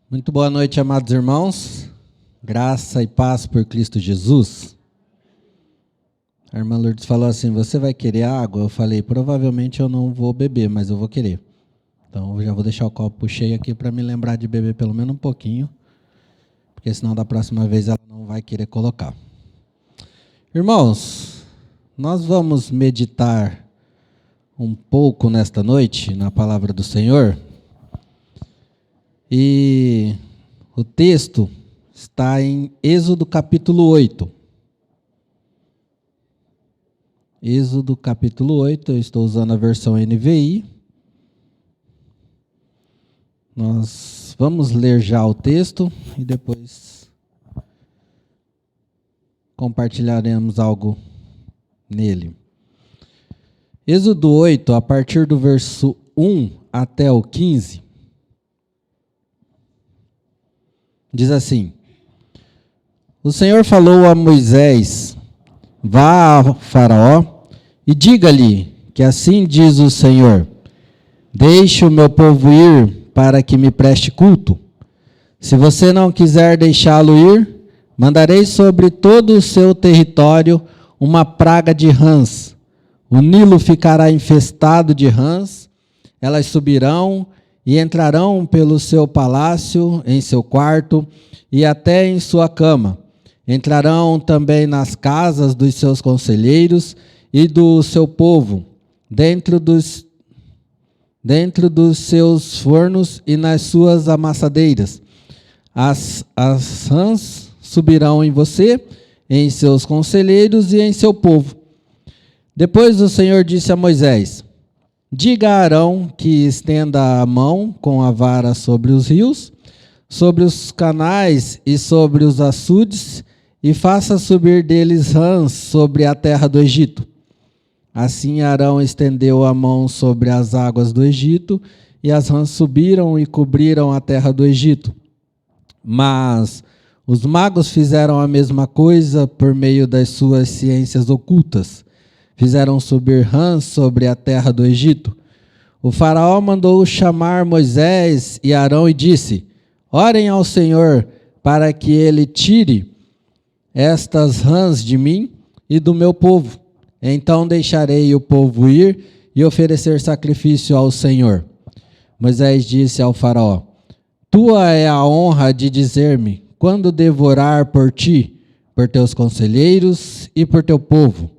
Muito boa noite, amados irmãos. Graça e paz por Cristo Jesus. A irmã Lourdes falou assim, você vai querer água? Eu falei, provavelmente eu não vou beber, mas eu vou querer. Então eu já vou deixar o copo cheio aqui para me lembrar de beber pelo menos um pouquinho, porque senão da próxima vez ela não vai querer colocar. Irmãos, nós vamos meditar um pouco nesta noite na palavra do Senhor. E o texto está em Êxodo capítulo 8. Êxodo capítulo 8, eu estou usando a versão NVI. Nós vamos ler já o texto e depois compartilharemos algo nele. Êxodo 8, a partir do verso 1 até o 15. Diz assim: O Senhor falou a Moisés, vá a Faraó e diga-lhe que assim diz o Senhor, deixe o meu povo ir para que me preste culto. Se você não quiser deixá-lo ir, mandarei sobre todo o seu território uma praga de rãs. O Nilo ficará infestado de rãs, elas subirão e entrarão pelo seu palácio, em seu quarto e até em sua cama. Entrarão também nas casas dos seus conselheiros e do seu povo, dentro dos seus fornos e nas suas amassadeiras. As rãs subirão em você, em seus conselheiros e em seu povo. Depois o Senhor disse a Moisés, diga a Arão que estenda a mão com a vara sobre os rios, sobre os canais e sobre os açudes, e faça subir deles rãs sobre a terra do Egito. Assim Arão estendeu a mão sobre as águas do Egito, e as rãs subiram e cobriram a terra do Egito. Mas os magos fizeram a mesma coisa por meio das suas ciências ocultas. Fizeram subir rãs sobre a terra do Egito. O faraó mandou chamar Moisés e Arão e disse, orem ao Senhor para que ele tire estas rãs de mim e do meu povo. Então deixarei o povo ir e oferecer sacrifício ao Senhor. Moisés disse ao faraó, tua é a honra de dizer-me, quando devo orar por ti, por teus conselheiros e por teu povo,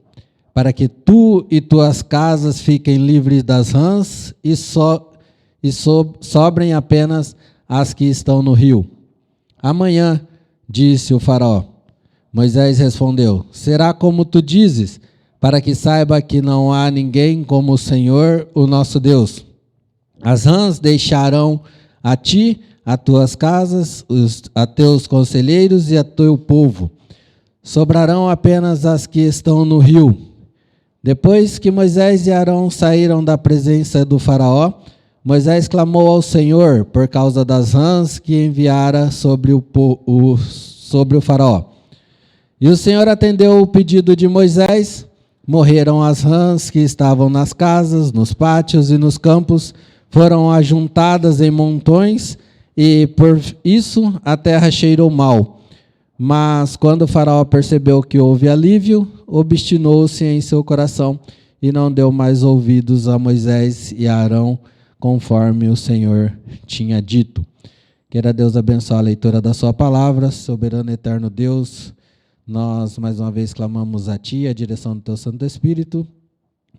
para que tu e tuas casas fiquem livres das rãs e sobrem apenas as que estão no rio. Amanhã, disse o faraó. Moisés respondeu, será como tu dizes, para que saiba que não há ninguém como o Senhor, o nosso Deus. As rãs deixarão a ti, a tuas casas, a teus conselheiros e a teu povo. Sobrarão apenas as que estão no rio. Depois que Moisés e Arão saíram da presença do faraó, Moisés clamou ao Senhor por causa das rãs que enviara sobre o faraó. E o Senhor atendeu o pedido de Moisés, morreram as rãs que estavam nas casas, nos pátios e nos campos, foram ajuntadas em montões, e por isso a terra cheirou mal. Mas quando o faraó percebeu que houve alívio, obstinou-se em seu coração e não deu mais ouvidos a Moisés e a Arão, conforme o Senhor tinha dito. Queira Deus abençoar a leitura da sua palavra, soberano e eterno Deus. Nós mais uma vez clamamos a Ti, a direção do Teu Santo Espírito,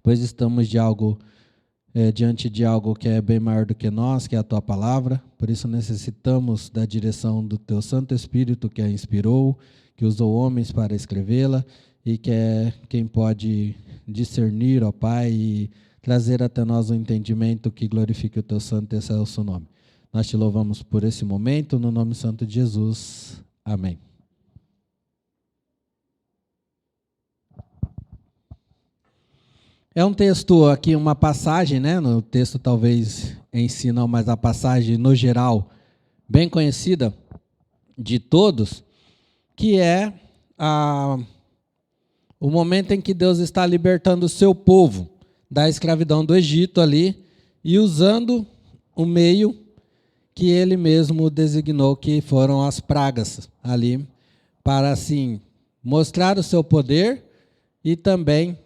pois estamos diante de algo que é bem maior do que nós, que é a Tua palavra. Por isso necessitamos da direção do Teu Santo Espírito, que a inspirou, que usou homens para escrevê-la, e que é quem pode discernir, ó Pai, e trazer até nós um entendimento que glorifique o Teu santo e excelso nome. Nós Te louvamos por esse momento, no nome santo de Jesus. Amém. É um texto aqui, uma passagem, né? No texto talvez em si não, mas a passagem no geral, bem conhecida de todos, que é o momento em que Deus está libertando o seu povo da escravidão do Egito ali, e usando o meio que ele mesmo designou que foram as pragas ali, para assim mostrar o seu poder e também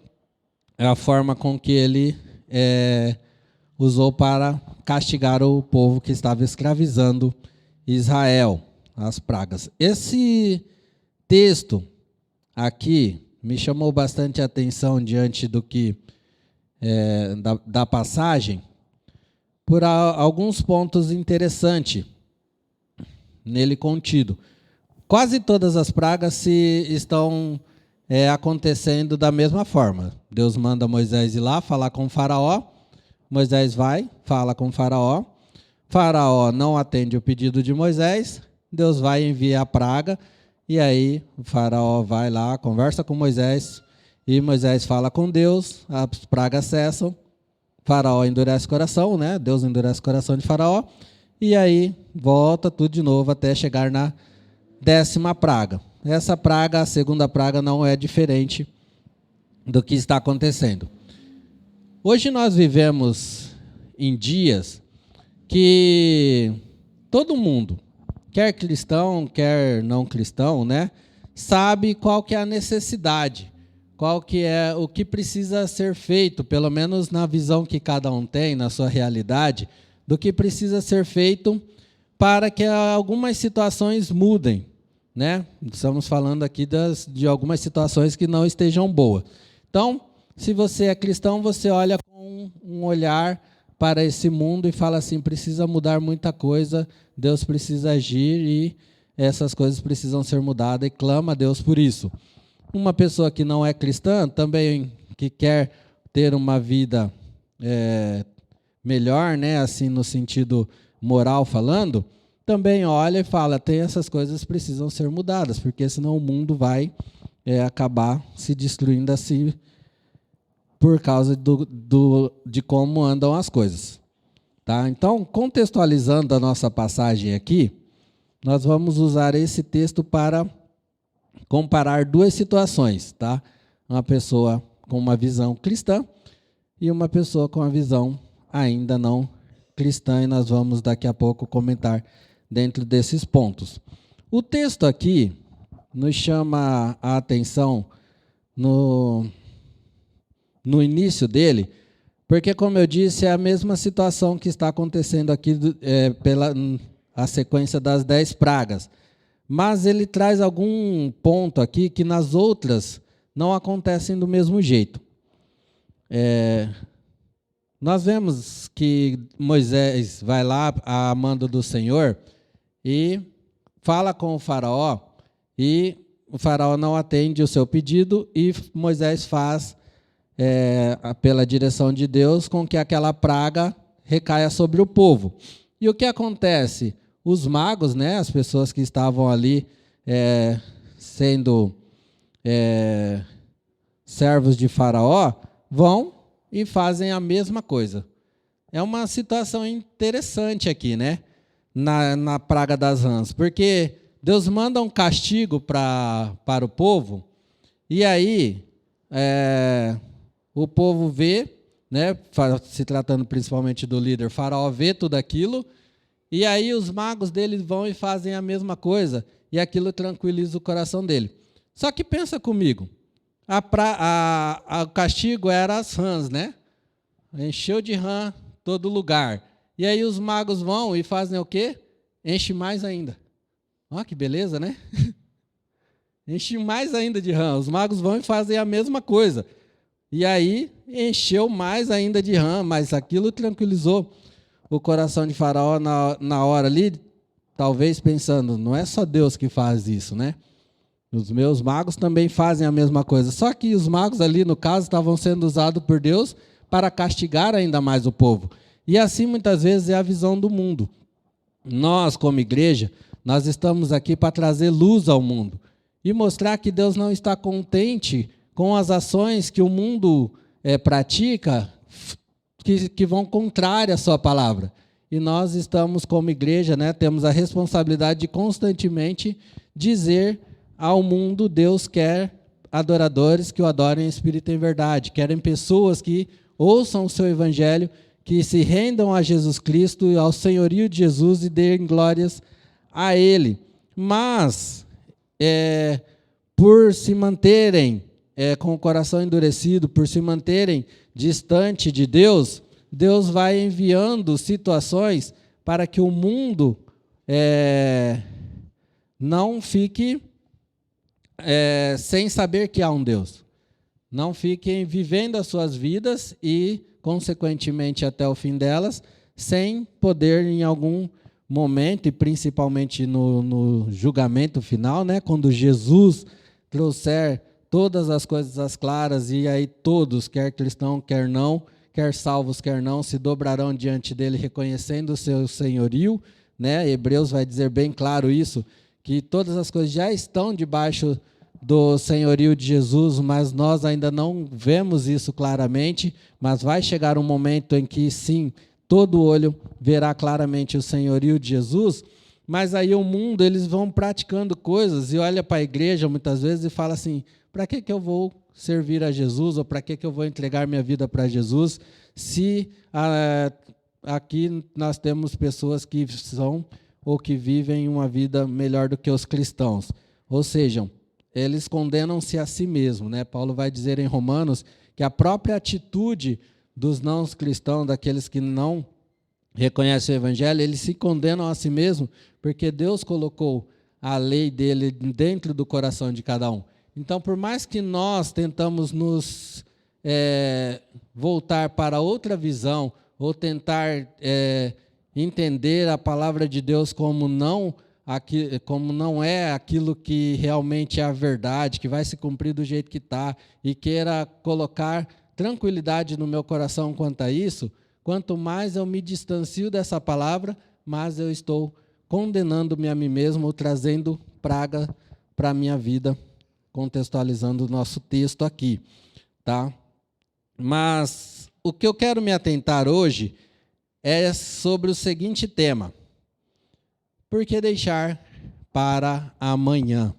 a forma com que ele usou para castigar o povo que estava escravizando Israel, as pragas. Esse texto aqui me chamou bastante a atenção diante do que da passagem, por alguns pontos interessantes nele contido. Quase todas as pragas estão acontecendo da mesma forma. Deus manda Moisés ir lá falar com o faraó, Moisés vai, fala com o faraó, faraó não atende o pedido de Moisés, Deus vai enviar a praga, e aí o faraó vai lá, conversa com Moisés, e Moisés fala com Deus, as pragas cessam, faraó endurece o coração, né? Deus endurece o coração de faraó, e aí volta tudo de novo até chegar na 10ª praga. Essa praga, a segunda praga, não é diferente do que está acontecendo. Hoje nós vivemos em dias que todo mundo, quer cristão, quer não cristão, né, sabe qual que é a necessidade, qual que é o que precisa ser feito, pelo menos na visão que cada um tem, na sua realidade, do que precisa ser feito para que algumas situações mudem, né? Estamos falando aqui de algumas situações que não estejam boas. Então, se você é cristão, você olha com um olhar para esse mundo e fala assim, precisa mudar muita coisa, Deus precisa agir e essas coisas precisam ser mudadas, e clama a Deus por isso. Uma pessoa que não é cristã, também que quer ter uma vida melhor, né, assim no sentido moral falando, também olha e fala, tem essas coisas precisam ser mudadas, porque senão o mundo vai acabar se destruindo assim por causa de como andam as coisas. Tá? Então, contextualizando a nossa passagem aqui, nós vamos usar esse texto para comparar duas situações. Tá? Uma pessoa com uma visão cristã e uma pessoa com uma visão ainda não cristã, e nós vamos daqui a pouco comentar dentro desses pontos. O texto aqui nos chama a atenção no início dele, porque, como eu disse, é a mesma situação que está acontecendo aqui pela a sequência das 10 pragas. Mas ele traz algum ponto aqui que nas outras não acontecem do mesmo jeito. Nós vemos que Moisés vai lá a mando do Senhor e fala com o faraó, e o faraó não atende o seu pedido, e Moisés faz, pela direção de Deus, com que aquela praga recaia sobre o povo. E o que acontece? Os magos, né, as pessoas que estavam ali sendo servos de faraó, vão e fazem a mesma coisa. É uma situação interessante aqui, né? Na praga das rãs, porque Deus manda um castigo para o povo, e aí o povo vê, né, se tratando principalmente do líder faraó, vê tudo aquilo, e aí os magos dele vão e fazem a mesma coisa, e aquilo tranquiliza o coração dele. Só que pensa comigo, o castigo era as rãs, né? Encheu de rã todo lugar. E aí os magos vão e fazem o quê? Enche mais ainda. Olha que beleza, né? Enche mais ainda de rã. Os magos vão e fazem a mesma coisa. E aí encheu mais ainda de rã, mas aquilo tranquilizou o coração de Faraó na hora ali, talvez pensando, não é só Deus que faz isso, né? Os meus magos também fazem a mesma coisa. Só que os magos ali, no caso, estavam sendo usados por Deus para castigar ainda mais o povo. E assim, muitas vezes, é a visão do mundo. Nós, como igreja, nós estamos aqui para trazer luz ao mundo e mostrar que Deus não está contente com as ações que o mundo pratica, que vão contrárias à sua palavra. E nós estamos, como igreja, né, temos a responsabilidade de constantemente dizer ao mundo, Deus quer adoradores que o adorem em espírito e em verdade, querem pessoas que ouçam o seu evangelho, que se rendam a Jesus Cristo, ao senhorio de Jesus e deem glórias a Ele. Mas, por se manterem com o coração endurecido, por se manterem distante de Deus, Deus vai enviando situações para que o mundo não fique sem saber que há um Deus. Não fiquem vivendo as suas vidas e, consequentemente, até o fim delas, sem poder, em algum momento, e principalmente no julgamento final, né, quando Jesus trouxer todas as coisas às claras, e aí todos, quer cristão, quer não, quer salvos, quer não, se dobrarão diante dele, reconhecendo o seu senhorio, né? Hebreus vai dizer bem claro isso, que todas as coisas já estão debaixo do senhorio de Jesus, mas nós ainda não vemos isso claramente, mas vai chegar um momento em que sim, todo olho verá claramente o senhorio de Jesus. Mas aí o mundo, eles vão praticando coisas e olha para a igreja muitas vezes e fala assim, para que eu vou servir a Jesus, ou para que eu vou entregar minha vida para Jesus, se aqui nós temos pessoas que são ou que vivem uma vida melhor do que os cristãos. Ou seja, eles condenam-se a si mesmos, né? Paulo vai dizer em Romanos que a própria atitude dos não cristãos, daqueles que não reconhecem o evangelho, eles se condenam a si mesmos, porque Deus colocou a lei dele dentro do coração de cada um. Então, por mais que nós tentamos nos voltar para outra visão, ou tentar entender a palavra de Deus como não é aquilo que realmente é a verdade, que vai se cumprir do jeito que está, e queira colocar tranquilidade no meu coração quanto a isso, quanto mais eu me distancio dessa palavra, mais eu estou condenando-me a mim mesmo, ou trazendo praga para a minha vida, contextualizando o nosso texto aqui, tá? Mas o que eu quero me atentar hoje é sobre o seguinte tema: por que deixar para amanhã?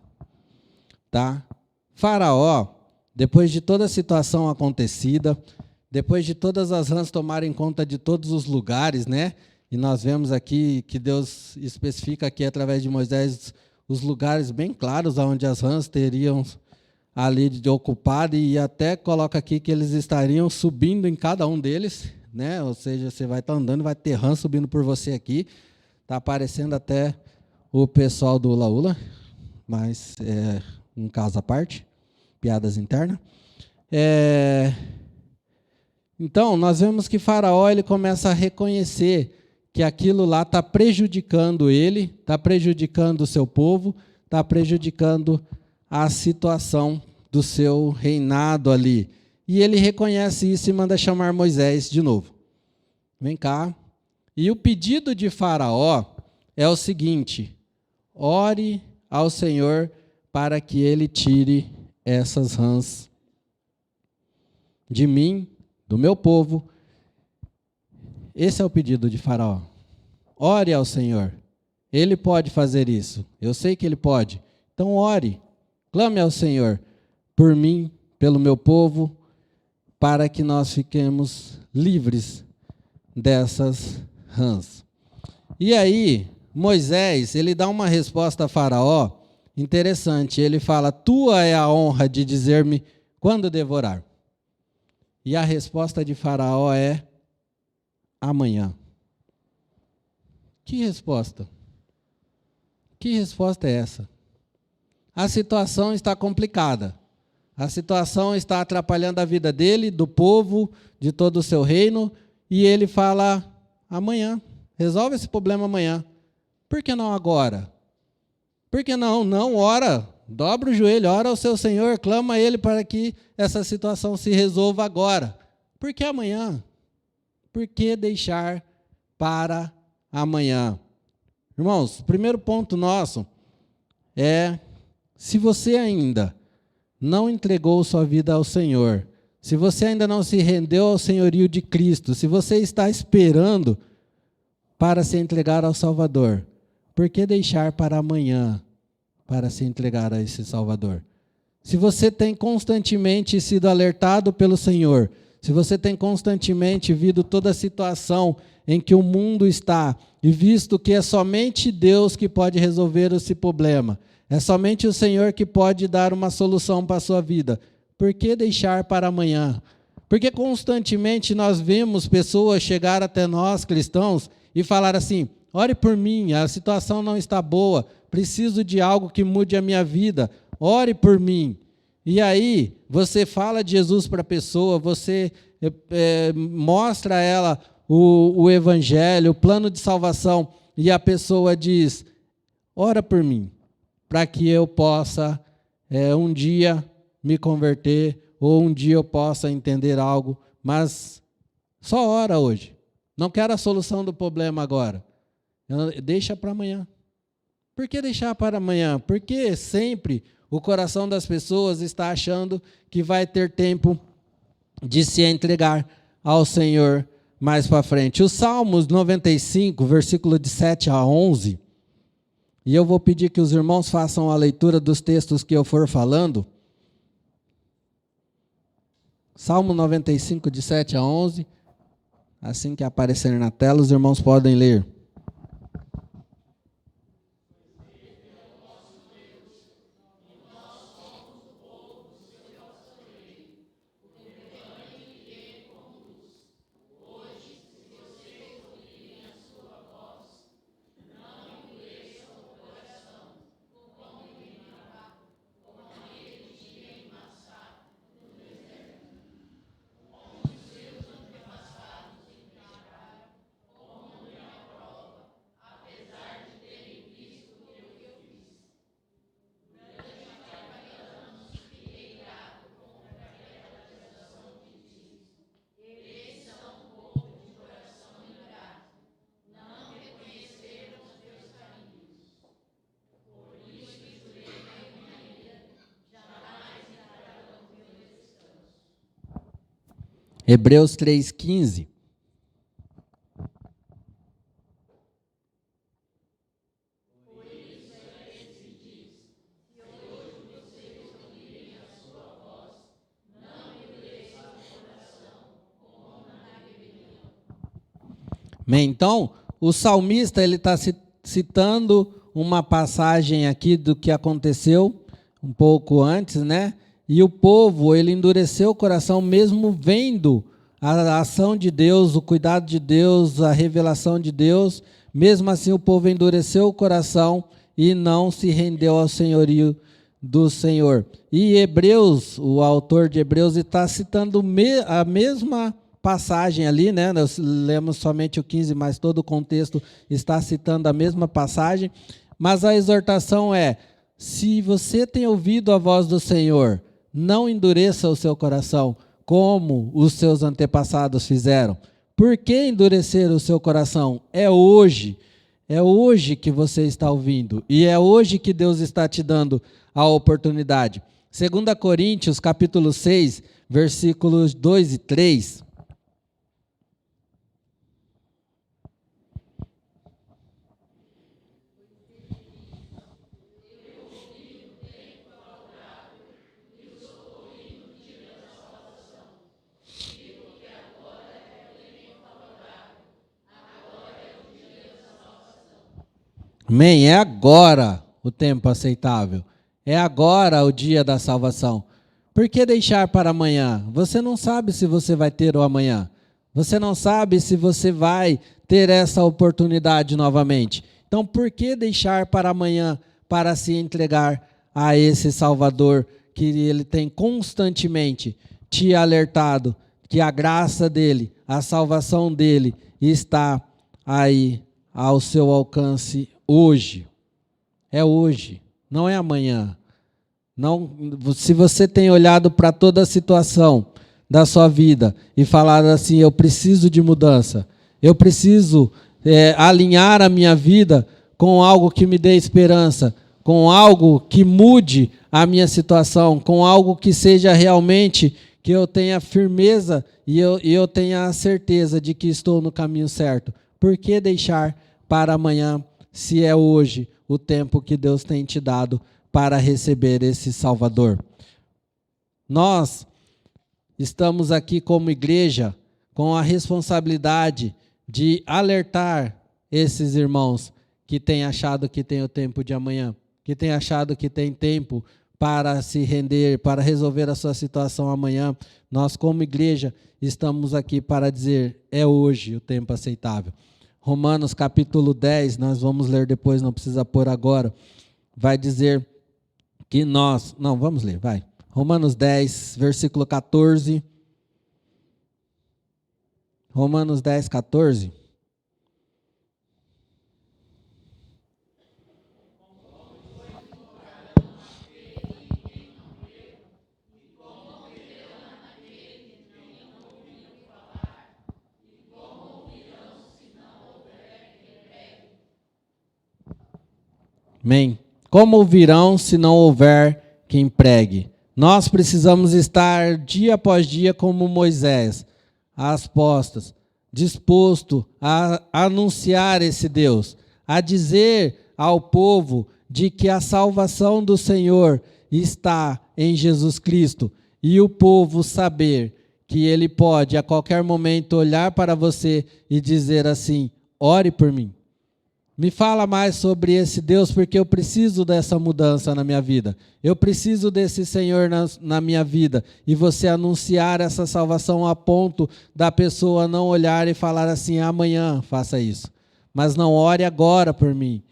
Tá? Faraó, depois de toda a situação acontecida, depois de todas as rãs tomarem conta de todos os lugares, né? E nós vemos aqui que Deus especifica aqui através de Moisés os lugares bem claros onde as rãs teriam ali de ocupado, e até coloca aqui que eles estariam subindo em cada um deles, né? Ou seja, você vai estar andando, vai ter rã subindo por você aqui. Está aparecendo até o pessoal do Ula Ula, mas é um caso à parte, piadas internas. Então, nós vemos que Faraó ele começa a reconhecer que aquilo lá está prejudicando ele, está prejudicando o seu povo, está prejudicando a situação do seu reinado ali. E ele reconhece isso e manda chamar Moisés de novo. Vem cá. E o pedido de Faraó é o seguinte: ore ao Senhor para que ele tire essas rãs de mim, do meu povo. Esse é o pedido de Faraó. Ore ao Senhor. Ele pode fazer isso. Eu sei que ele pode. Então ore. Clame ao Senhor por mim, pelo meu povo, para que nós fiquemos livres dessas rãs. E aí, Moisés, ele dá uma resposta a Faraó interessante. Ele fala: tua é a honra de dizer-me quando devorar. E a resposta de Faraó é: amanhã. Que resposta? Que resposta é essa? A situação está complicada. A situação está atrapalhando a vida dele, do povo, de todo o seu reino, e ele fala: amanhã. Resolve esse problema amanhã. Por que não agora? Por que não? Não, ora. Dobra o joelho, ora ao seu Senhor, clama a Ele para que essa situação se resolva agora. Por que amanhã? Por que deixar para amanhã? Irmãos, o primeiro ponto nosso é: se você ainda não entregou sua vida ao Senhor, se você ainda não se rendeu ao senhorio de Cristo, se você está esperando para se entregar ao Salvador, por que deixar para amanhã para se entregar a esse Salvador? Se você tem constantemente sido alertado pelo Senhor, se você tem constantemente visto toda a situação em que o mundo está, e visto que é somente Deus que pode resolver esse problema, é somente o Senhor que pode dar uma solução para a sua vida, por que deixar para amanhã? Porque constantemente nós vemos pessoas chegar até nós, cristãos, e falar assim: ore por mim, a situação não está boa, preciso de algo que mude a minha vida, ore por mim. E aí, você fala de Jesus para a pessoa, você mostra a ela o evangelho, o plano de salvação, e a pessoa diz: ora por mim, para que eu possa um dia me converter, ou um dia eu possa entender algo, mas só ora hoje. Não quero a solução do problema agora. Deixa para amanhã. Por que deixar para amanhã? Porque sempre o coração das pessoas está achando que vai ter tempo de se entregar ao Senhor mais para frente. O Salmos 95, versículo de 7 a 11, e eu vou pedir que os irmãos façam a leitura dos textos que eu for falando. Salmo 95, de 7 a 11, assim que aparecer na tela, os irmãos podem ler. Hebreus 3,15. Então, o salmista ele está citando uma passagem aqui do que aconteceu um pouco antes, né? E o povo, ele endureceu o coração mesmo vendo a ação de Deus, o cuidado de Deus, a revelação de Deus. Mesmo assim, o povo endureceu o coração e não se rendeu ao senhorio do Senhor. E Hebreus, o autor de Hebreus, está citando a mesma passagem ali, né? Nós lemos somente o 15, mas todo o contexto está citando a mesma passagem. Mas a exortação é: se você tem ouvido a voz do Senhor, não endureça o seu coração, como os seus antepassados fizeram. Por que endurecer o seu coração? É hoje que você está ouvindo, e é hoje que Deus está te dando a oportunidade. 2 Coríntios, capítulo 6, versículos 2 e 3. Amém? É agora o tempo aceitável. É agora o dia da salvação. Por que deixar para amanhã? Você não sabe se você vai ter o amanhã. Você não sabe se você vai ter essa oportunidade novamente. Então, por que deixar para amanhã para se entregar a esse Salvador que ele tem constantemente te alertado que a graça dele, a salvação dele está aí ao seu alcance hoje? É hoje, não é amanhã. Não, se você tem olhado para toda a situação da sua vida e falado assim: eu preciso de mudança, eu preciso alinhar a minha vida com algo que me dê esperança, com algo que mude a minha situação, com algo que seja realmente, que eu tenha firmeza e eu tenha a certeza de que estou no caminho certo. Por que deixar para amanhã, se é hoje o tempo que Deus tem te dado para receber esse Salvador? Nós estamos aqui como igreja com a responsabilidade de alertar esses irmãos que têm achado que tem o tempo de amanhã, que têm achado que tem tempo para se render, para resolver a sua situação amanhã. Nós, como igreja, estamos aqui para dizer, é hoje o tempo aceitável. Romanos capítulo 10, nós vamos ler depois, não precisa pôr agora, vai dizer que nós... Não, vamos ler, vai. Romanos 10, versículo 14. Romanos 10, 14. Amém. Como ouvirão se não houver quem pregue? Nós precisamos estar dia após dia como Moisés, às postas, disposto a anunciar esse Deus, a dizer ao povo de que a salvação do Senhor está em Jesus Cristo, e o povo saber que ele pode a qualquer momento olhar para você e dizer assim, ore por mim. Me fala mais sobre esse Deus, porque eu preciso dessa mudança na minha vida. Eu preciso desse Senhor na minha vida. E você anunciar essa salvação a ponto da pessoa não olhar e falar assim, amanhã faça isso. Mas não ore agora por mim.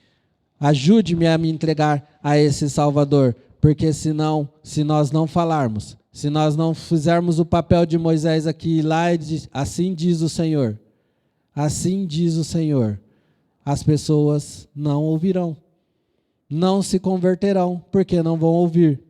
Ajude-me a me entregar a esse Salvador. Porque senão, se nós não falarmos, se nós não fizermos o papel de Moisés aqui e lá, assim diz o Senhor. Assim diz o Senhor. As pessoas não ouvirão, não se converterão, porque não vão ouvir.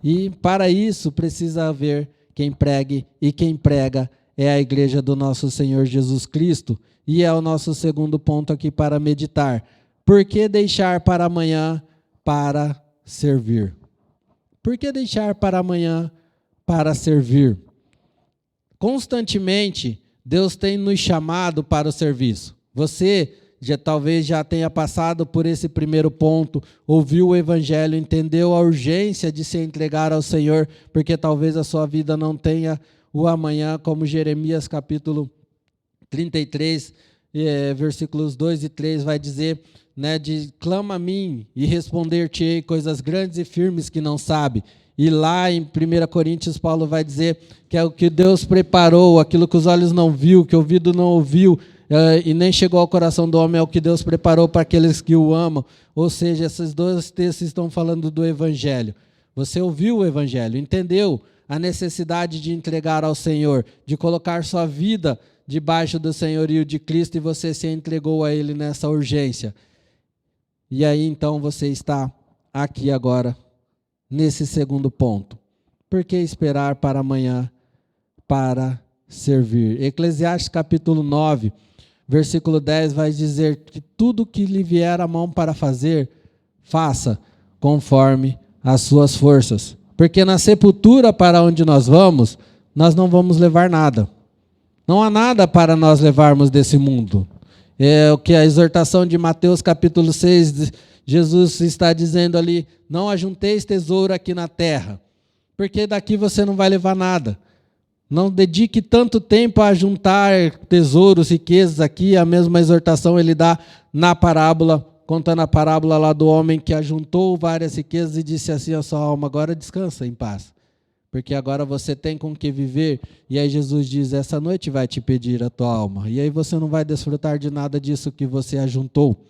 E para isso precisa haver quem pregue, e quem prega é a igreja do nosso Senhor Jesus Cristo, e é o nosso segundo ponto aqui para meditar. Por que deixar para amanhã para servir? Por que deixar para amanhã para servir? Constantemente, Deus tem nos chamado para o serviço. Você talvez já tenha passado por esse primeiro ponto, ouviu o Evangelho, entendeu a urgência de se entregar ao Senhor, porque talvez a sua vida não tenha o amanhã, como Jeremias capítulo 33, versículos 2 e 3 vai dizer, né, de clama a mim e responder-te-ei coisas grandes e firmes que não sabe. E lá em 1 Coríntios, Paulo vai dizer que é o que Deus preparou, aquilo que os olhos não viu, que o ouvido não ouviu, e nem chegou ao coração do homem, é o que Deus preparou para aqueles que o amam. Ou seja, esses dois textos estão falando do Evangelho. Você ouviu o Evangelho, entendeu a necessidade de entregar ao Senhor, de colocar sua vida debaixo do senhorio de Cristo, e você se entregou a Ele nessa urgência. E aí então você está aqui agora, nesse segundo ponto. Por que esperar para amanhã para servir? Eclesiastes capítulo 9, versículo 10 vai dizer que tudo que lhe vier a mão para fazer, faça conforme as suas forças. Porque na sepultura para onde nós não vamos levar nada. Não há nada para nós levarmos desse mundo. É o que a exortação de Mateus capítulo 6, Jesus está dizendo ali, não ajunteis tesouro aqui na terra, porque daqui você não vai levar nada. Não dedique tanto tempo a juntar tesouros, riquezas aqui. A mesma exortação ele dá na parábola, contando a parábola lá do homem que ajuntou várias riquezas e disse assim à sua alma, agora descansa em paz, porque agora você tem com que viver. E aí Jesus diz, essa noite vai te pedir a tua alma, e aí você não vai desfrutar de nada disso que você ajuntou.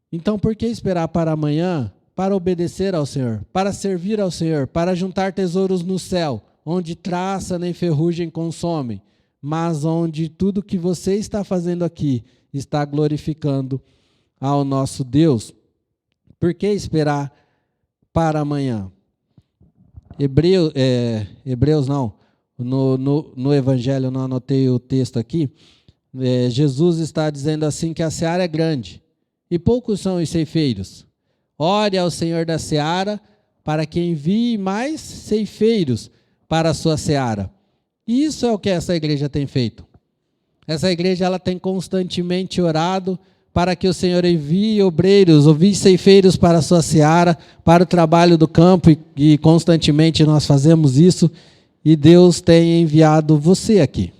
Então por que esperar para amanhã, para obedecer ao Senhor, para servir ao Senhor, para juntar tesouros no céu, onde traça nem ferrugem consomem, mas onde tudo que você está fazendo aqui está glorificando ao nosso Deus? Por que esperar para amanhã? Hebreus não, no Evangelho, eu não anotei o texto aqui, Jesus está dizendo assim que a seara é grande e poucos são os ceifeiros. Ore ao Senhor da seara para que envie mais ceifeiros para a sua seara. E isso é o que essa igreja tem feito. Essa igreja ela tem constantemente orado para que o Senhor envie obreiros, envie ceifeiros para a sua seara, para o trabalho do campo, e constantemente nós fazemos isso. e Deus tem enviado você aqui.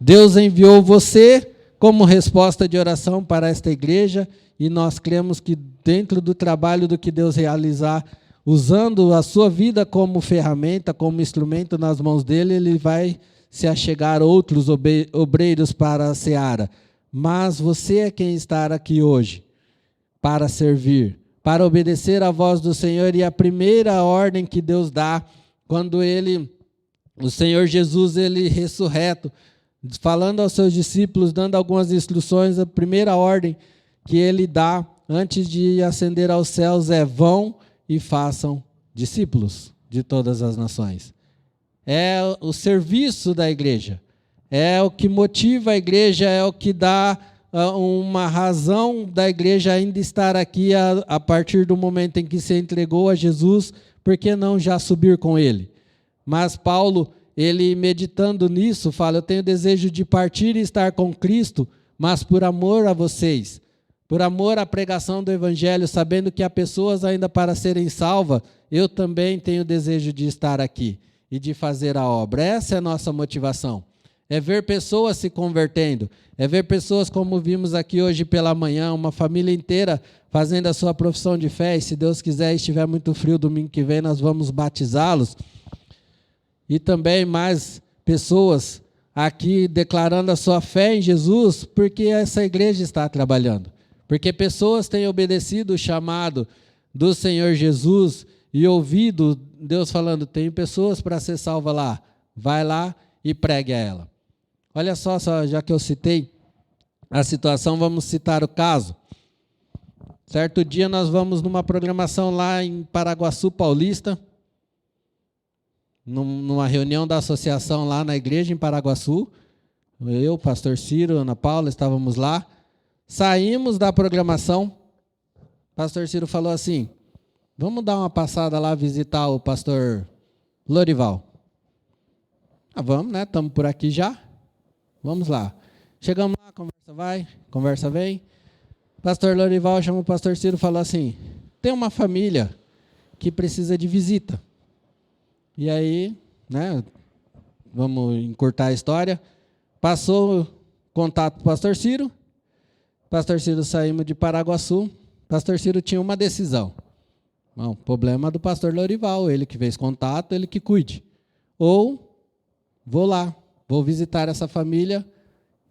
Deus enviou você como resposta de oração para esta igreja, e nós cremos que dentro do trabalho do que Deus realizar, usando a sua vida como ferramenta, como instrumento nas mãos dele, ele vai se achegar outros obreiros para a seara. Mas você é quem está aqui hoje para servir, para obedecer à voz do Senhor, e a primeira ordem que Deus dá, quando o Senhor Jesus, ele ressurreto, falando aos seus discípulos, dando algumas instruções, a primeira ordem que ele dá antes de ascender aos céus é: vão e façam discípulos de todas as nações. É o serviço da igreja, é o que motiva a igreja, é o que dá uma razão da igreja ainda estar aqui a partir do momento em que se entregou a Jesus. Por que não já subir com ele? Mas Paulo, ele meditando nisso, fala: eu tenho desejo de partir e estar com Cristo, mas por amor a vocês, por amor à pregação do Evangelho, sabendo que há pessoas ainda para serem salvas, eu também tenho desejo de estar aqui e de fazer a obra. Essa é a nossa motivação. É ver pessoas se convertendo, é ver pessoas como vimos aqui hoje pela manhã, uma família inteira fazendo a sua profissão de fé, e se Deus quiser, estiver muito frio, domingo que vem nós vamos batizá-los. E também mais pessoas aqui declarando a sua fé em Jesus, porque essa igreja está trabalhando. Porque pessoas têm obedecido o chamado do Senhor Jesus e ouvido Deus falando: tem pessoas para ser salva lá, vai lá e pregue a ela. Olha só, já que eu citei a situação, vamos citar o caso. Certo dia nós vamos numa programação lá em Paraguaçu Paulista, numa reunião da associação lá na igreja em Paraguaçu. Eu, pastor Ciro, Ana Paula, estávamos lá. Saímos da programação, pastor Ciro falou assim: vamos dar uma passada lá visitar o pastor Lorival. Vamos, né? Estamos por aqui já. Vamos lá. Chegamos lá, conversa vai, conversa vem. Pastor Lorival chamou o pastor Ciro e falou assim: tem uma família que precisa de visita. E aí, né? Vamos encurtar a história. Passou contato para o pastor Ciro. Pastor Ciro, saímos de Paraguaçu. Pastor Ciro tinha uma decisão. Bom, problema do pastor Lorival, ele que fez contato, ele que cuide. Ou vou lá, vou visitar essa família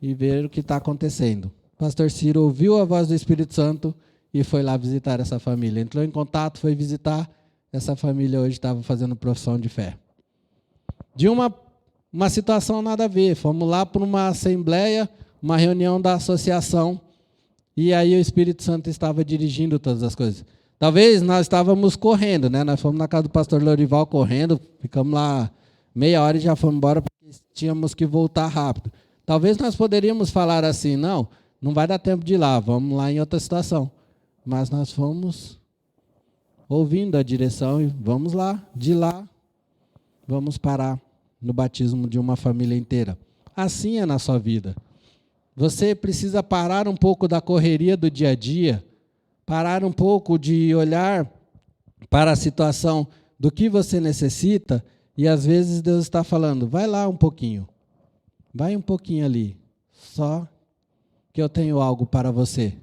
e ver o que está acontecendo. Pastor Ciro ouviu a voz do Espírito Santo e foi lá visitar essa família. Entrou em contato, foi visitar. Essa família hoje estava fazendo profissão de fé. De uma situação nada a ver. Fomos lá para uma assembleia, uma reunião da associação. E aí o Espírito Santo estava dirigindo todas as coisas. Talvez nós estávamos correndo, né? Nós fomos na casa do pastor Lorival correndo, ficamos lá meia hora e já fomos embora porque tínhamos que voltar rápido. Talvez nós poderíamos falar assim: não vai dar tempo de ir lá, vamos lá em outra situação. Mas nós fomos ouvindo a direção e vamos lá, de lá, vamos parar no batismo de uma família inteira. Assim é na sua vida. Você precisa parar um pouco da correria do dia a dia, parar um pouco de olhar para a situação do que você necessita, e às vezes Deus está falando: vai lá um pouquinho, vai um pouquinho ali, só que eu tenho algo para você.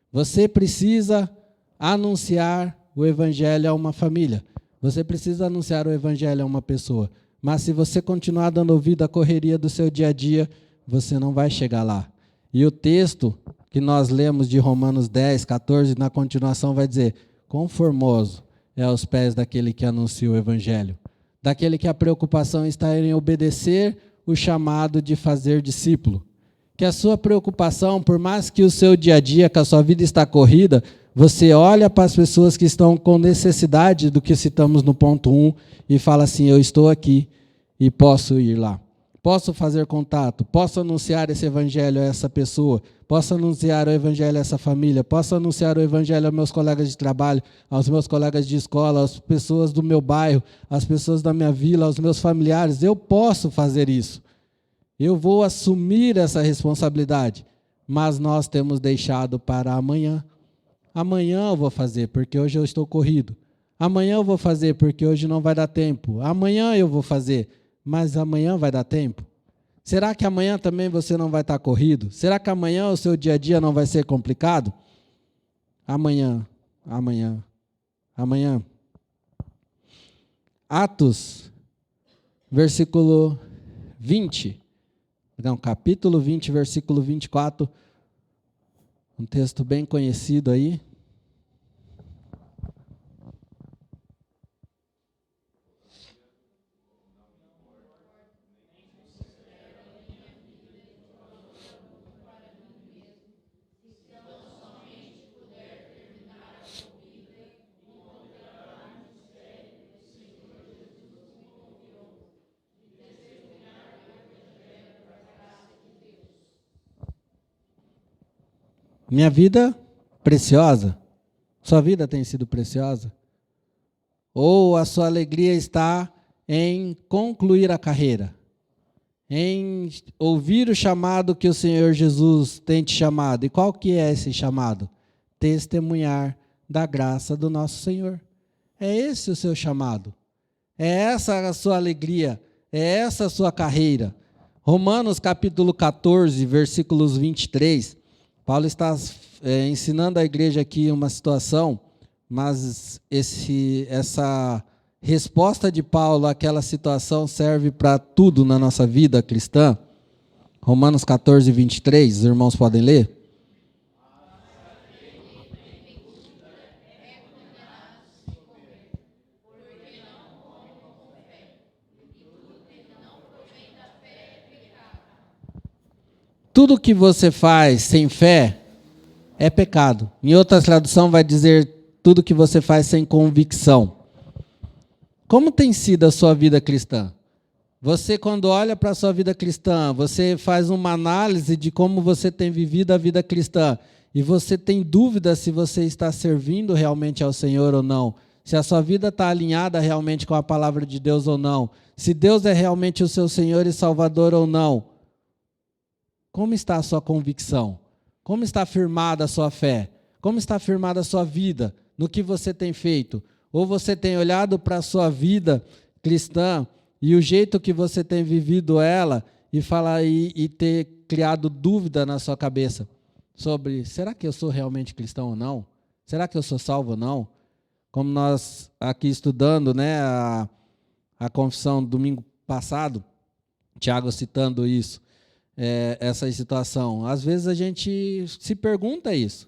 Você precisa anunciar o Evangelho a uma família, você precisa anunciar o Evangelho a uma pessoa, mas se você continuar dando ouvido à correria do seu dia a dia, você não vai chegar lá. E o texto que nós lemos de Romanos 10, 14, na continuação vai dizer: quão formoso é aos pés daquele que anuncia o Evangelho, daquele que a preocupação está em obedecer o chamado de fazer discípulo. Que a sua preocupação, por mais que o seu dia a dia, que a sua vida está corrida, você olha para as pessoas que estão com necessidade do que citamos no ponto 1 e fala assim: eu estou aqui e posso ir lá. Posso fazer contato, posso anunciar esse Evangelho a essa pessoa, posso anunciar o Evangelho a essa família, posso anunciar o Evangelho aos meus colegas de trabalho, aos meus colegas de escola, às pessoas do meu bairro, às pessoas da minha vila, aos meus familiares. Eu posso fazer isso. Eu vou assumir essa responsabilidade, mas nós temos deixado para amanhã. Amanhã eu vou fazer, porque hoje eu estou corrido. Amanhã eu vou fazer porque hoje não vai dar tempo. Amanhã eu vou fazer, mas amanhã vai dar tempo? Será que amanhã também você não vai estar corrido? Será que amanhã o seu dia a dia não vai ser complicado? Amanhã, amanhã, amanhã. Atos, versículo 20. Não, capítulo 20, versículo 24. Um texto bem conhecido aí. Minha vida preciosa. Sua vida tem sido preciosa? Ou a sua alegria está em concluir a carreira? Em ouvir o chamado que o Senhor Jesus tem te chamado? E qual que é esse chamado? Testemunhar da graça do nosso Senhor. É esse o seu chamado. É essa a sua alegria. É essa a sua carreira. Romanos capítulo 14, versículos 23. Paulo está ensinando à igreja aqui uma situação, mas essa resposta de Paulo àquela situação serve para tudo na nossa vida cristã. Romanos 14, 23, os irmãos podem ler? Tudo que você faz sem fé é pecado. Em outra tradução vai dizer tudo que você faz sem convicção. Como tem sido a sua vida cristã? Você, quando olha para a sua vida cristã, você faz uma análise de como você tem vivido a vida cristã e você tem dúvida se você está servindo realmente ao Senhor ou não, se a sua vida está alinhada realmente com a palavra de Deus ou não, se Deus é realmente o seu Senhor e Salvador ou não. Como está a sua convicção? Como está firmada a sua fé? Como está firmada a sua vida no que você tem feito? Ou você tem olhado para a sua vida cristã e o jeito que você tem vivido ela e ter criado dúvida na sua cabeça sobre, será que eu sou realmente cristão ou não? Será que eu sou salvo ou não? Como nós aqui estudando, né, a confissão domingo passado, Tiago citando isso, essa situação. Às vezes a gente se pergunta isso,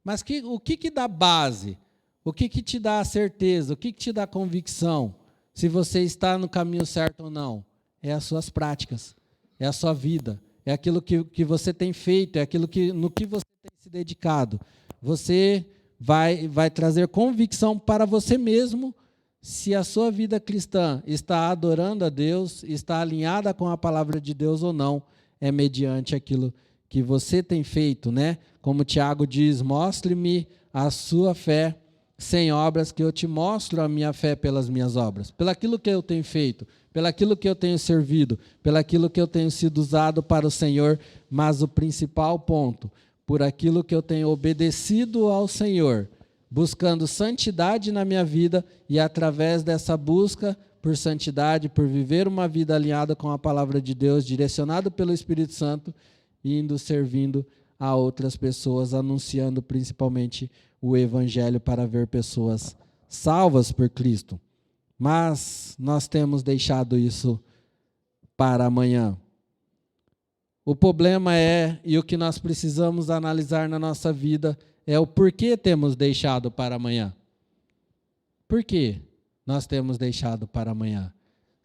mas o que dá base? O que te dá a certeza? O que te dá a convicção? Se você está no caminho certo ou não? É as suas práticas, é a sua vida, é aquilo que você tem feito, é aquilo no que você tem se dedicado. Você vai trazer convicção para você mesmo se a sua vida cristã está adorando a Deus, está alinhada com a palavra de Deus ou não. É mediante aquilo que você tem feito, né? Como Tiago diz, mostre-me a sua fé sem obras, que eu te mostro a minha fé pelas minhas obras, pelaquilo que eu tenho feito, pelaquilo que eu tenho servido, pelaquilo que eu tenho sido usado para o Senhor, mas o principal ponto, por aquilo que eu tenho obedecido ao Senhor, buscando santidade na minha vida e através dessa busca por santidade, por viver uma vida alinhada com a palavra de Deus, direcionado pelo Espírito Santo, indo servindo a outras pessoas, anunciando principalmente o Evangelho para ver pessoas salvas por Cristo. Mas nós temos deixado isso para amanhã. O problema e o que nós precisamos analisar na nossa vida é o porquê temos deixado para amanhã. Por quê nós temos deixado para amanhã?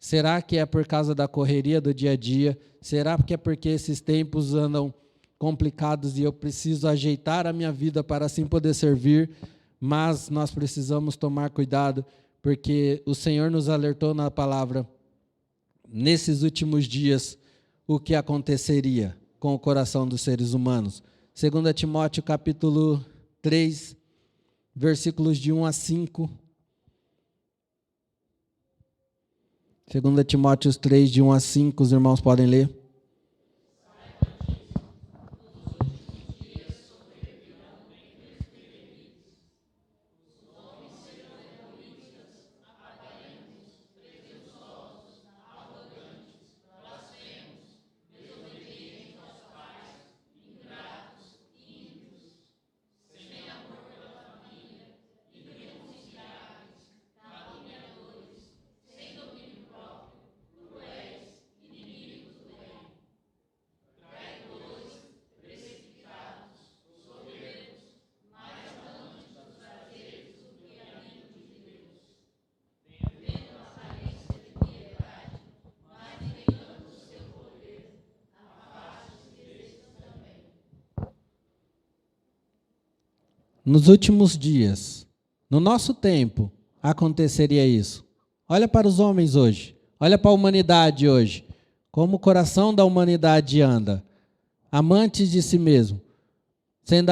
Será que é por causa da correria do dia a dia? Será que é porque esses tempos andam complicados e eu preciso ajeitar a minha vida para assim poder servir? Mas nós precisamos tomar cuidado, porque o Senhor nos alertou na palavra, nesses últimos dias, o que aconteceria com o coração dos seres humanos. 2 Timóteo capítulo 3, versículos de 1 a 5. 2 Timóteo 3, de 1 a 5, os irmãos podem ler. nos últimos dias, no nosso tempo, aconteceria isso? Olha para os homens hoje, olha para a humanidade hoje, como o coração da humanidade anda, amantes de si mesmo, sendo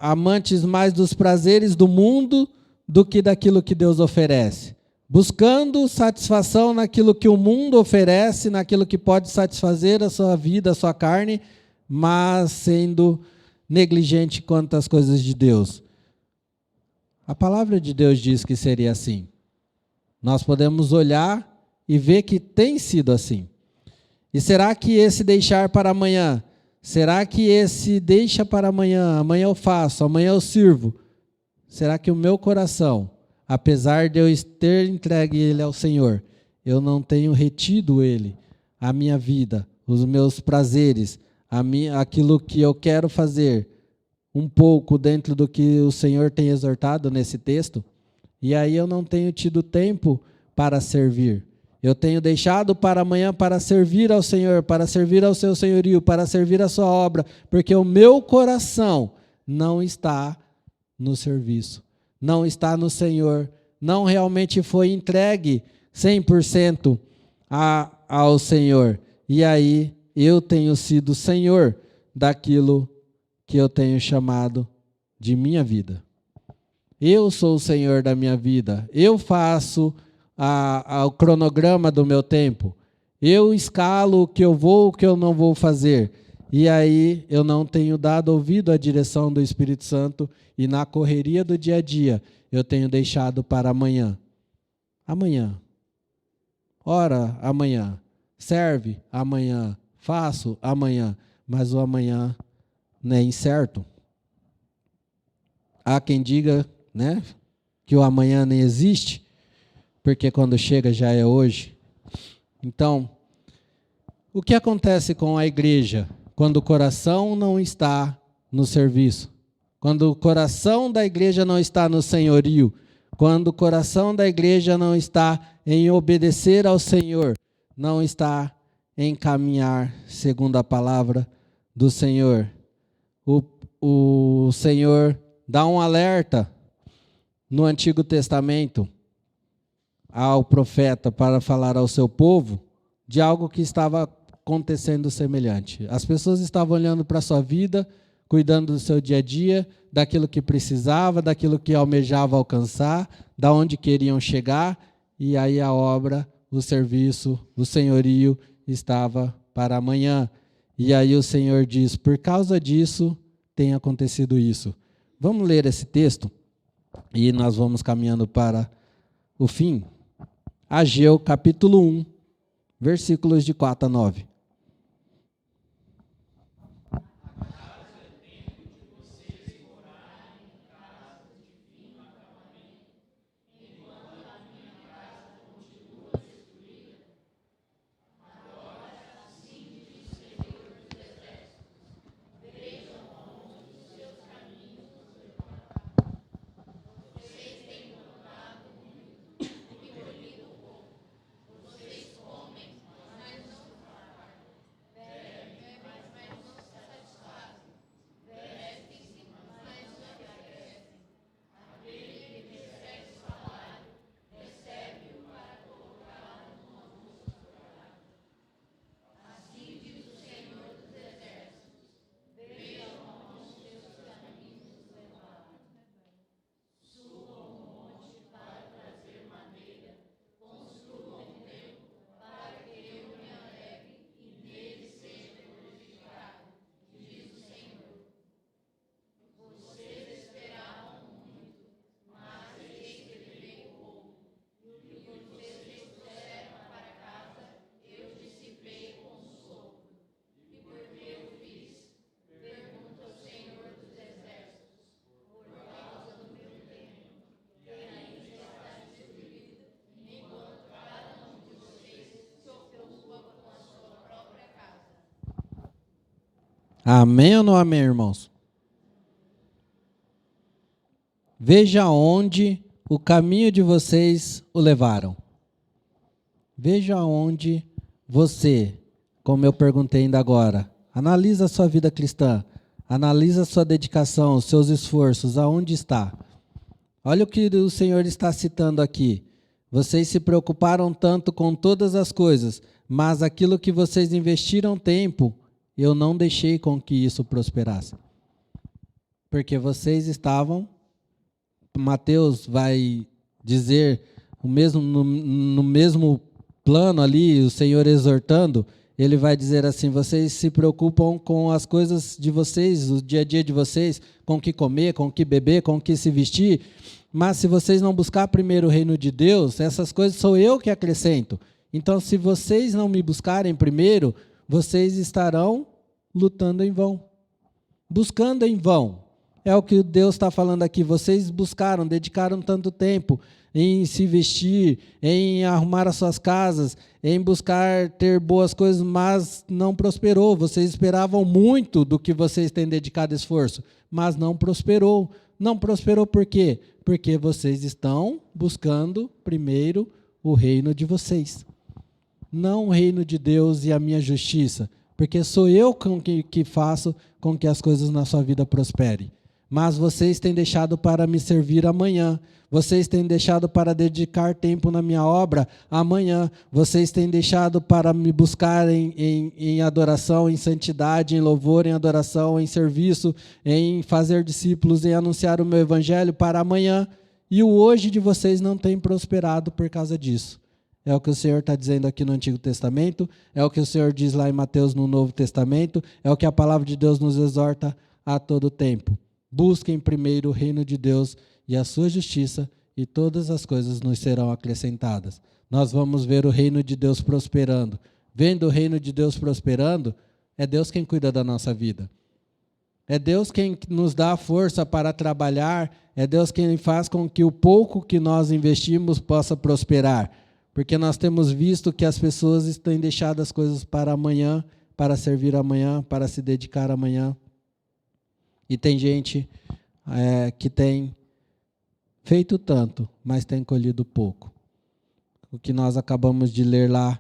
amantes mais dos prazeres do mundo do que daquilo que Deus oferece, buscando satisfação naquilo que o mundo oferece, naquilo que pode satisfazer a sua vida, a sua carne, mas sendo negligente quanto às coisas de Deus. A palavra de Deus diz que seria assim. Nós podemos olhar e ver que tem sido assim. E será que esse deixar para amanhã, será que esse deixa para amanhã, amanhã eu faço, amanhã eu sirvo, será que o meu coração, apesar de eu ter entregue ele ao Senhor, eu não tenho retido ele, a minha vida, os meus prazeres, aquilo que eu quero fazer, um pouco dentro do que o Senhor tem exortado nesse texto? E aí eu não tenho tido tempo para servir. Eu tenho deixado para amanhã para servir ao Senhor, para servir ao seu senhorio, para servir a sua obra, porque o meu coração não está no serviço, não está no Senhor, não realmente foi entregue 100% ao Senhor. E aí eu tenho sido Senhor daquilo que eu tenho chamado de minha vida. Eu sou o Senhor da minha vida, eu faço o cronograma do meu tempo, eu escalo o que eu vou, o que eu não vou fazer, e aí eu não tenho dado ouvido à direção do Espírito Santo, e na correria do dia a dia, eu tenho deixado para amanhã. Amanhã. Ora, amanhã. Serve, amanhã. Faço, amanhã. Mas o amanhã é incerto. Há quem diga, né, que o amanhã nem existe, porque quando chega já é hoje. Então, o que acontece com a igreja quando o coração não está no serviço? Quando o coração da igreja não está no senhorio? Quando o coração da igreja não está em obedecer ao Senhor? Não está em caminhar segundo a palavra do Senhor? O Senhor dá um alerta no Antigo Testamento ao profeta para falar ao seu povo de algo que estava acontecendo semelhante. As pessoas estavam olhando para a sua vida, cuidando do seu dia a dia, daquilo que precisava, daquilo que almejava alcançar, da onde queriam chegar, e aí a obra, o serviço, o senhorio estava para amanhã. E aí o Senhor diz, por causa disso tem acontecido isso. Vamos ler esse texto e nós vamos caminhando para o fim. Ageu, capítulo 1, versículos de 4 a 9. Amém ou não amém, irmãos? Veja onde o caminho de vocês o levaram. Veja onde você, como eu perguntei ainda agora, analisa a sua vida cristã. Analisa a sua dedicação, os seus esforços, aonde está? Olha o que o Senhor está citando aqui. Vocês se preocuparam tanto com todas as coisas, mas aquilo que vocês investiram tempo, eu não deixei com que isso prosperasse. Porque vocês estavam, Mateus vai dizer, no mesmo plano ali, o Senhor exortando, ele vai dizer assim, vocês se preocupam com as coisas de vocês, o dia a dia de vocês, com o que comer, com o que beber, com o que se vestir, mas se vocês não buscar primeiro o reino de Deus, essas coisas sou eu que acrescento. Então, se vocês não me buscarem primeiro, vocês estarão lutando em vão, buscando em vão. É o que Deus está falando aqui, vocês buscaram, dedicaram tanto tempo em se vestir, em arrumar as suas casas, em buscar ter boas coisas, mas não prosperou. Vocês esperavam muito do que vocês têm dedicado esforço, mas não prosperou. Não prosperou por quê? Porque vocês estão buscando primeiro o reino de vocês. Não o reino de Deus e a minha justiça, porque sou eu que faço com que as coisas na sua vida prosperem. Mas vocês têm deixado para me servir amanhã. Vocês têm deixado para dedicar tempo na minha obra amanhã. Vocês têm deixado para me buscar em adoração, em santidade, em louvor, em adoração, em serviço, em fazer discípulos, em anunciar o meu evangelho para amanhã. E o hoje de vocês não tem prosperado por causa disso. É o que o Senhor está dizendo aqui no Antigo Testamento, é o que o Senhor diz lá em Mateus no Novo Testamento, é o que a palavra de Deus nos exorta a todo tempo. Busquem primeiro o reino de Deus e a sua justiça, e todas as coisas nos serão acrescentadas. Nós vamos ver o reino de Deus prosperando. Vendo o reino de Deus prosperando, é Deus quem cuida da nossa vida. É Deus quem nos dá a força para trabalhar, é Deus quem faz com que o pouco que nós investimos possa prosperar. Porque nós temos visto que as pessoas têm deixado as coisas para amanhã, para servir amanhã, para se dedicar amanhã. E tem gente que tem feito tanto, mas tem colhido pouco. O que nós acabamos de ler lá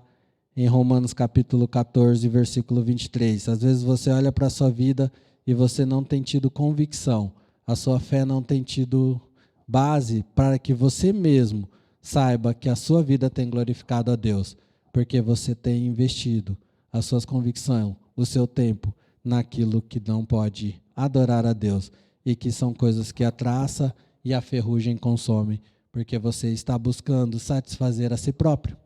em Romanos capítulo 14, versículo 23. Às vezes você olha para a sua vida e você não tem tido convicção. A sua fé não tem tido base para que você mesmo saiba que a sua vida tem glorificado a Deus. Porque você tem investido as suas convicções, o seu tempo, naquilo que não pode adorar a Deus e que são coisas que a traça e a ferrugem consomem, porque você está buscando satisfazer a si próprio.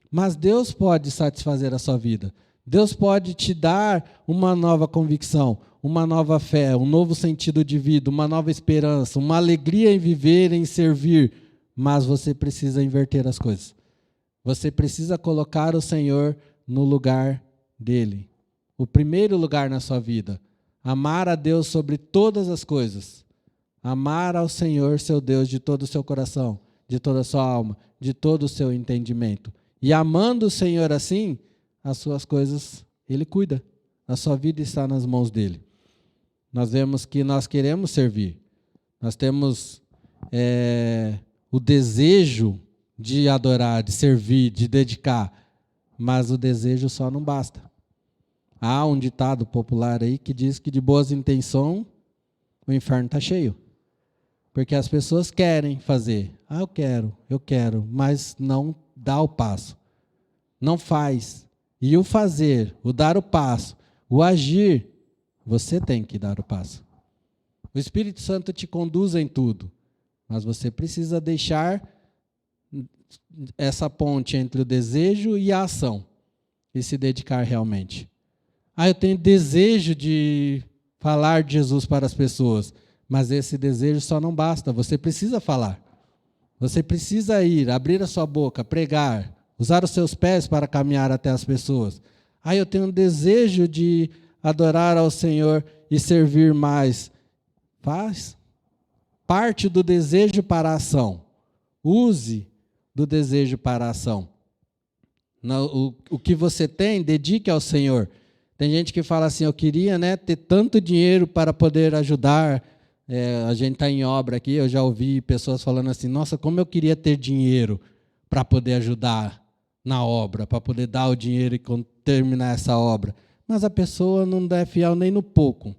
Mas Deus pode satisfazer a sua vida. Deus pode te dar uma nova convicção, uma nova fé, um novo sentido de vida, uma nova esperança, uma alegria em viver, em servir, mas você precisa inverter as coisas. Você precisa colocar o Senhor no lugar dele. O primeiro lugar na sua vida. Amar a Deus sobre todas as coisas. Amar ao Senhor, seu Deus, de todo o seu coração, de toda a sua alma, de todo o seu entendimento. E amando o Senhor assim, as suas coisas, Ele cuida. A sua vida está nas mãos dEle. Nós vemos que nós queremos servir. Nós temos o desejo de adorar, de servir, de dedicar. Mas o desejo só não basta. Há um ditado popular aí que diz que de boas intenções o inferno está cheio. Porque as pessoas querem fazer. Eu quero, mas não dá o passo. Não faz. E o fazer, o dar o passo, o agir, você tem que dar o passo. O Espírito Santo te conduz em tudo. Mas você precisa deixar essa ponte entre o desejo e a ação. E se dedicar realmente. Eu tenho desejo de falar de Jesus para as pessoas. Mas esse desejo só não basta. Você precisa falar. Você precisa ir, abrir a sua boca, pregar. Usar os seus pés para caminhar até as pessoas. Eu tenho um desejo de adorar ao Senhor e servir mais. Faz parte do desejo para a ação. Use do desejo para a ação. O que você tem, dedique ao Senhor. Tem gente que fala assim, eu queria ter tanto dinheiro para poder ajudar. A gente está em obra aqui, eu já ouvi pessoas falando assim, nossa, como eu queria ter dinheiro para poder ajudar na obra, para poder dar o dinheiro e terminar essa obra. Mas a pessoa não é fiel nem no pouco.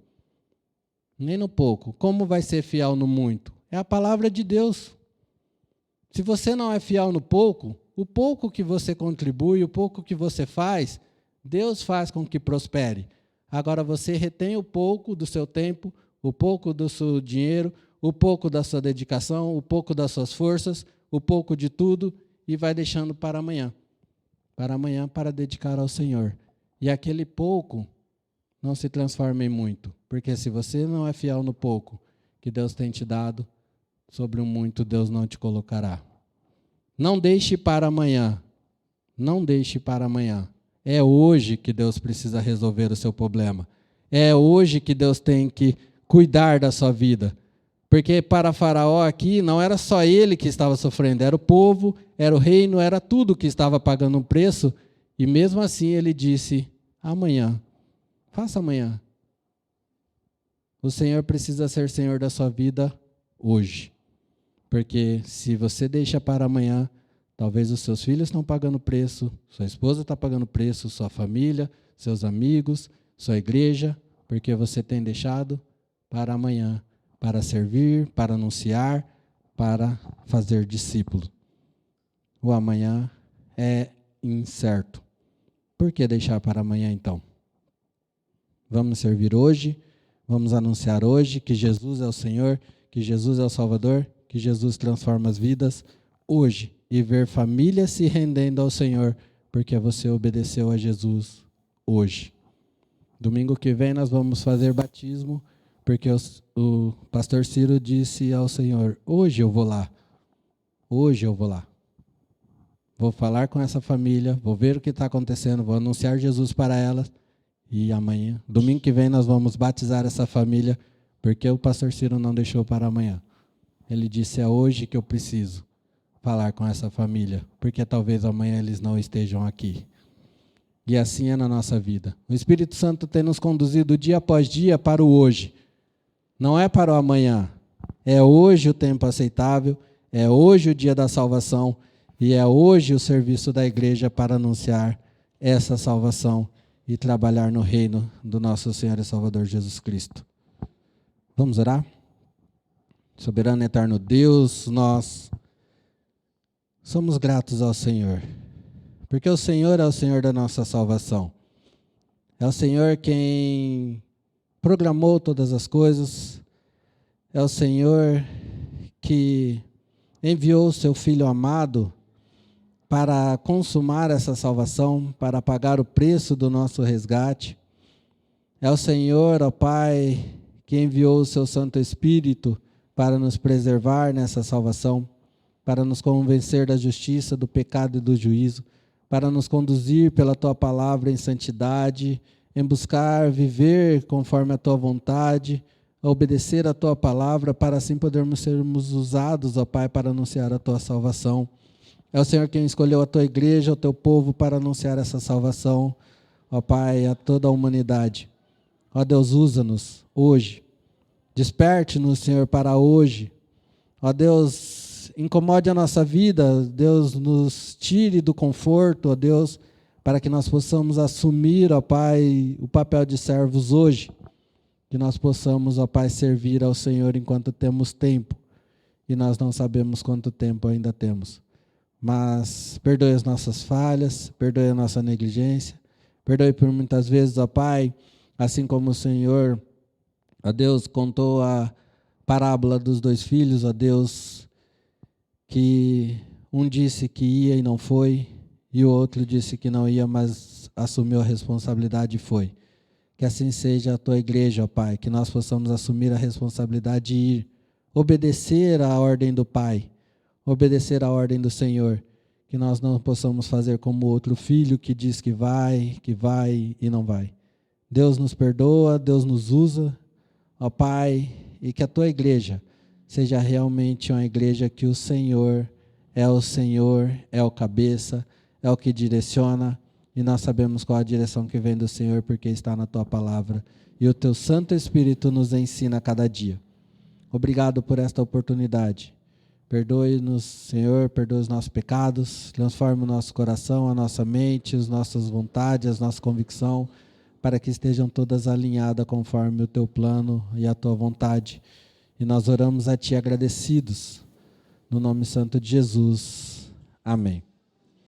Nem no pouco. Como vai ser fiel no muito? É a palavra de Deus. Se você não é fiel no pouco, o pouco que você contribui, o pouco que você faz, Deus faz com que prospere. Agora você retém o pouco do seu tempo, o pouco do seu dinheiro, o pouco da sua dedicação, o pouco das suas forças, o pouco de tudo e vai deixando para amanhã. Para amanhã, para dedicar ao Senhor. E aquele pouco não se transforma em muito. Porque se você não é fiel no pouco que Deus tem te dado, sobre o muito Deus não te colocará. Não deixe para amanhã. Não deixe para amanhã. É hoje que Deus precisa resolver o seu problema. É hoje que Deus tem que cuidar da sua vida. Porque para Faraó aqui não era só ele que estava sofrendo, era o povo, era o reino, era tudo que estava pagando um preço. E mesmo assim ele disse, amanhã, faça amanhã. O Senhor precisa ser Senhor da sua vida hoje. Porque se você deixa para amanhã, talvez os seus filhos estão pagando preço, sua esposa está pagando preço, sua família, seus amigos, sua igreja, porque você tem deixado para amanhã, para servir, para anunciar, para fazer discípulo. O amanhã é incerto. Por que deixar para amanhã então? Vamos servir hoje, vamos anunciar hoje que Jesus é o Senhor, que Jesus é o Salvador, que Jesus transforma as vidas hoje e ver famílias se rendendo ao Senhor, porque você obedeceu a Jesus hoje. Domingo que vem nós vamos fazer batismo, porque o pastor Ciro disse ao Senhor, hoje eu vou lá, hoje eu vou lá. Vou falar com essa família, vou ver o que está acontecendo, vou anunciar Jesus para elas, e amanhã, domingo que vem nós vamos batizar essa família, porque o pastor Ciro não deixou para amanhã. Ele disse, é hoje que eu preciso falar com essa família, porque talvez amanhã eles não estejam aqui. E assim é na nossa vida. O Espírito Santo tem nos conduzido dia após dia para o hoje. Não é para o amanhã. É hoje o tempo aceitável, é hoje o dia da salvação e é hoje o serviço da igreja para anunciar essa salvação e trabalhar no reino do nosso Senhor e Salvador Jesus Cristo. Vamos orar? Soberano e eterno Deus, nós somos gratos ao Senhor, porque o Senhor é o Senhor da nossa salvação. É o Senhor quem programou todas as coisas, é o Senhor que enviou o seu Filho amado para consumar essa salvação, para pagar o preço do nosso resgate. É o Senhor, ó Pai, que enviou o seu Santo Espírito para nos preservar nessa salvação, para nos convencer da justiça, do pecado e do juízo, para nos conduzir pela Tua palavra em santidade, em buscar viver conforme a Tua vontade, obedecer a Tua palavra, para assim podermos sermos usados, ó Pai, para anunciar a Tua salvação. É o Senhor quem escolheu a Tua igreja, o Teu povo, para anunciar essa salvação, ó Pai, a toda a humanidade. Ó Deus, usa-nos hoje. Desperte-nos, Senhor, para hoje. Ó Deus, incomode a nossa vida. Deus, nos tire do conforto, ó Deus, para que nós possamos assumir, ó Pai, o papel de servos hoje. Que nós possamos, ó Pai, servir ao Senhor enquanto temos tempo. E nós não sabemos quanto tempo ainda temos. Mas perdoe as nossas falhas, perdoe a nossa negligência. Perdoe por muitas vezes, ó Pai, assim como o Senhor, ó Deus, contou a parábola dos 2 filhos, ó Deus, que um disse que ia e não foi, e o outro disse que não ia, mas assumiu a responsabilidade e foi. Que assim seja a Tua igreja, ó Pai, que nós possamos assumir a responsabilidade de ir, obedecer à ordem do Pai, obedecer à ordem do Senhor, que nós não possamos fazer como outro filho que diz que vai e não vai. Deus nos perdoa, Deus nos usa, ó Pai, e que a Tua igreja seja realmente uma igreja que o Senhor, é o cabeça, é o que direciona, e nós sabemos qual a direção que vem do Senhor, porque está na Tua palavra, e o Teu Santo Espírito nos ensina a cada dia. Obrigado por esta oportunidade. Perdoe-nos, Senhor, perdoe os nossos pecados, transforme o nosso coração, a nossa mente, as nossas vontades, a nossa convicção, para que estejam todas alinhadas conforme o teu plano e a tua vontade. E nós oramos a ti agradecidos, no nome santo de Jesus. Amém.